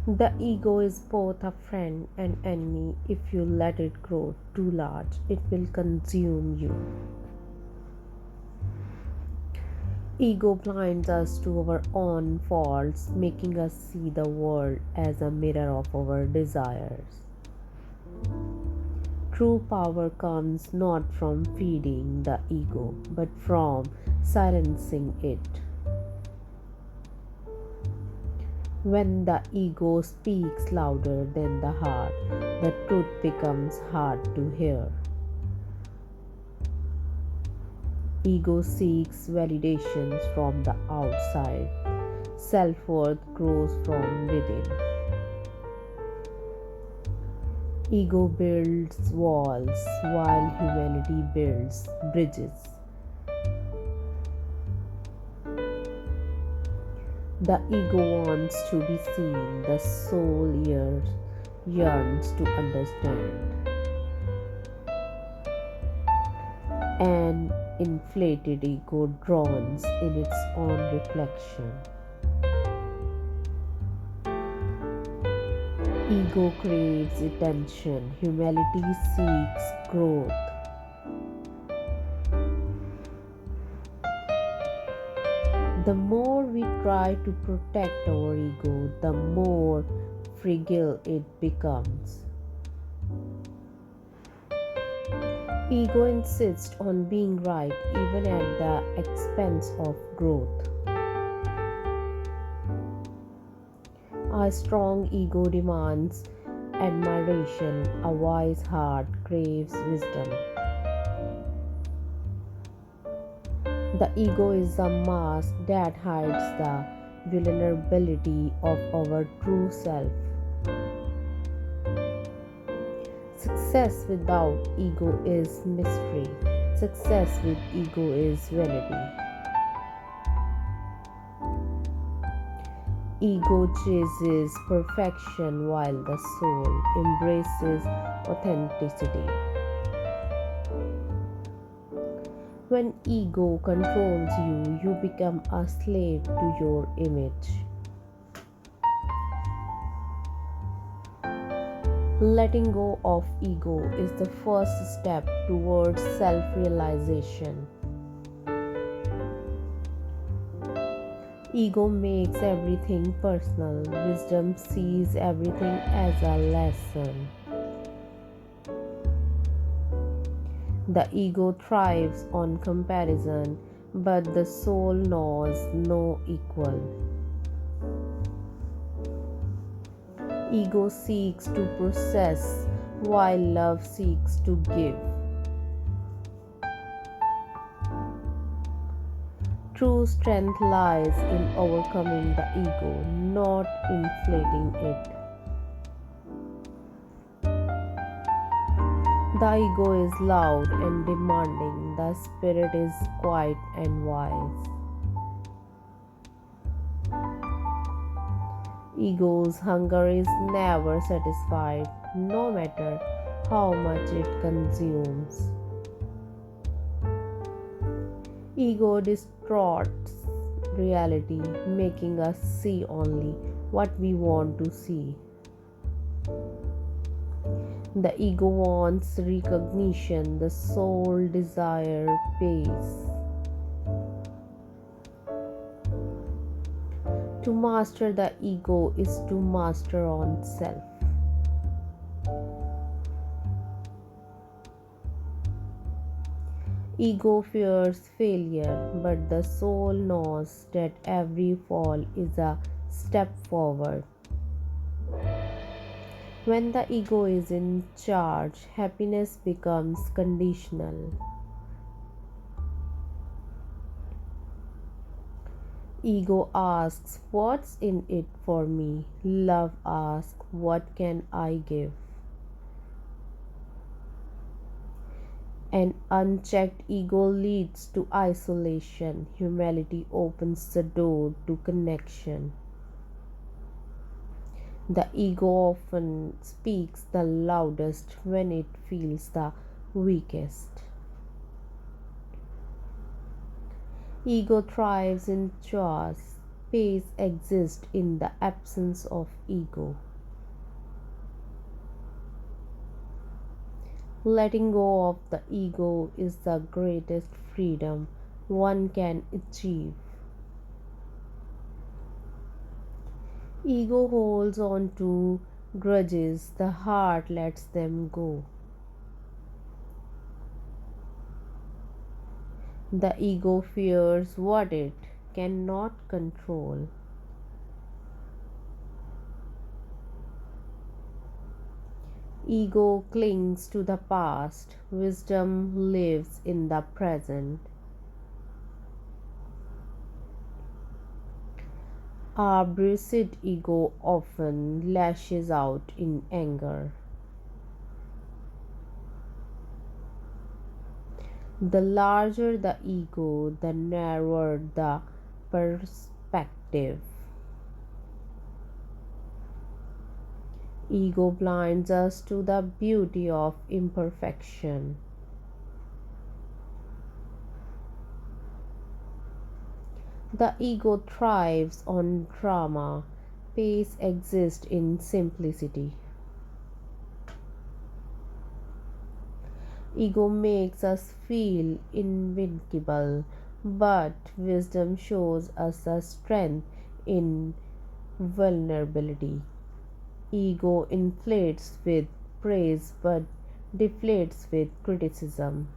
The ego is both a friend and enemy. If you let it grow too large, it will consume you. Ego blinds us to our own faults, making us see the world as a mirror of our desires. True power comes not from feeding the ego, but from silencing it. When the ego speaks louder than the heart, the truth becomes hard to hear. Ego seeks validations from the outside. Self worth grows from within. Ego builds walls while humanity builds bridges. The ego wants to be seen, the soul yearns to understand. An inflated ego drowns in its own reflection. Ego craves attention, humility seeks growth. The more we try to protect our ego, the more fragile it becomes. Ego insists on being right even at the expense of growth. A strong ego demands admiration, a wise heart craves wisdom. The ego is a mask that hides the vulnerability of our true self. Success without ego is mystery. Success with ego is vanity. Ego chases perfection while the soul embraces authenticity. When ego controls you, you become a slave to your image. Letting go of ego is the first step towards self realization. Ego makes everything personal, wisdom sees everything as a lesson. The ego thrives on comparison, but the soul knows no equal. Ego seeks to possess, while love seeks to give. True strength lies in overcoming the ego, not inflating it. The ego is loud and demanding, the spirit is quiet and wise. Ego's hunger is never satisfied, no matter how much it consumes. Ego distorts reality, making us see only what we want to see. The ego wants recognition, the soul desires peace. To master the ego is to master on self. Ego fears failure, but the soul knows that every fall is a step forward. When the ego is in charge, happiness becomes conditional. Ego asks, "What's in it for me?" Love asks, "What can I give?" An unchecked ego leads to isolation. Humility opens the door to connection. The ego often speaks the loudest when it feels the weakest. Ego thrives in chaos. Peace exists in the absence of ego. Letting go of the ego is the greatest freedom one can achieve. Ego holds on to grudges, the heart lets them go. The ego fears what it cannot control. Ego clings to the past, wisdom lives in the present. Our bruised ego often lashes out in anger. The larger the ego, the narrower the perspective. Ego blinds us to the beauty of imperfection. The ego thrives on drama. Peace exists in simplicity. Ego makes us feel invincible, but wisdom shows us the strength in vulnerability. Ego inflates with praise but deflates with criticism.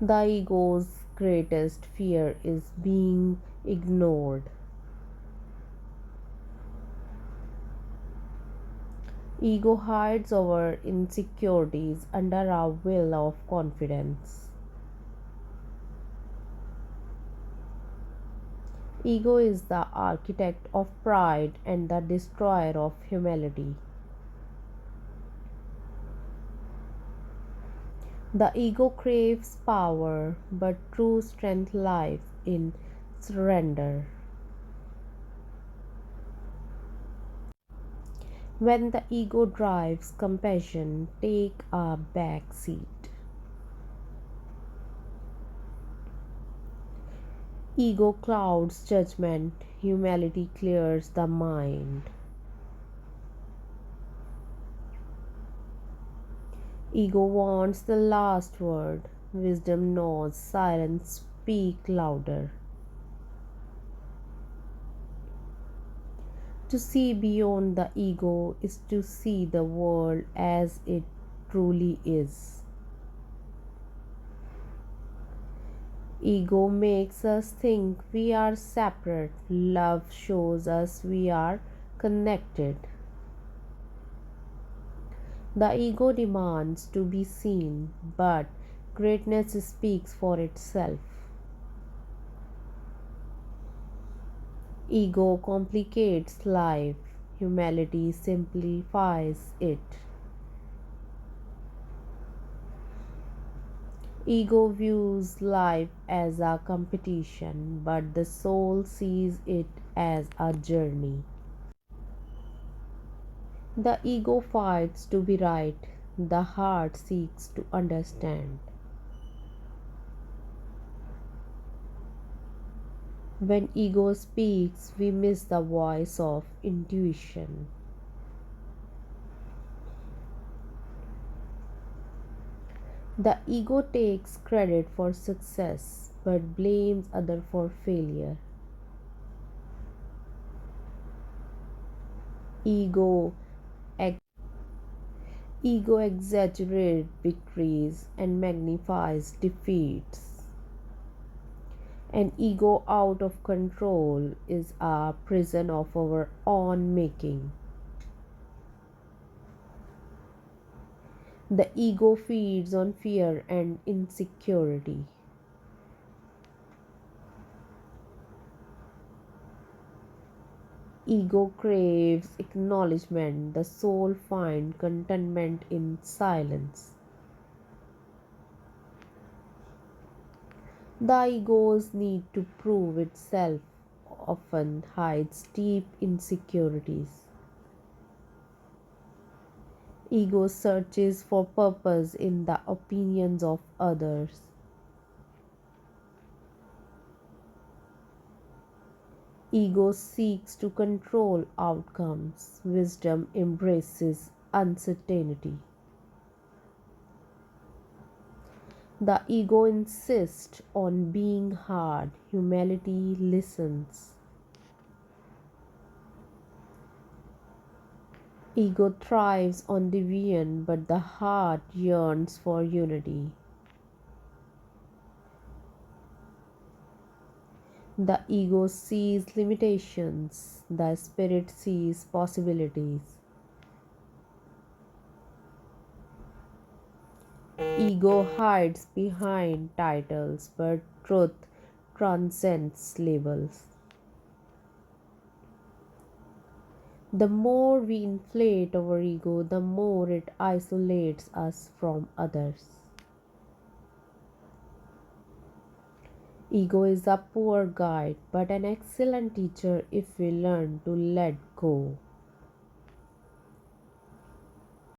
The ego's greatest fear is being ignored. Ego hides our insecurities under our veil of confidence. Ego is the architect of pride and the destroyer of humility. The ego craves power, but true strength lies in surrender. When the ego drives compassion, take a back seat. Ego clouds judgment, humility clears the mind. Ego wants the last word, wisdom knows silence speak louder. To see beyond the ego is to see the world as it truly is. Ego makes us think we are separate. Love shows us we are connected. The ego demands to be seen, but greatness speaks for itself. Ego complicates life, humility simplifies it. Ego views life as a competition, but the soul sees it as a journey. The ego fights to be right, the heart seeks to understand. When ego speaks, we miss the voice of intuition. The ego takes credit for success but blames others for failure. Ego, ex- ego exaggerates victories and magnifies defeats. An ego out of control is a prison of our own making. The ego feeds on fear and insecurity. Ego craves acknowledgement. The soul finds contentment in silence. The ego's need to prove itself often hides deep insecurities. Ego searches for purpose in the opinions of others. Ego seeks to control outcomes. Wisdom embraces uncertainty. The ego insists on being hard. Humility listens. Ego thrives on division, but the heart yearns for unity. The ego sees limitations, the spirit sees possibilities. Ego hides behind titles, but truth transcends labels. The more we inflate our ego, the more it isolates us from others. Ego is a poor guide, but an excellent teacher if we learn to let go.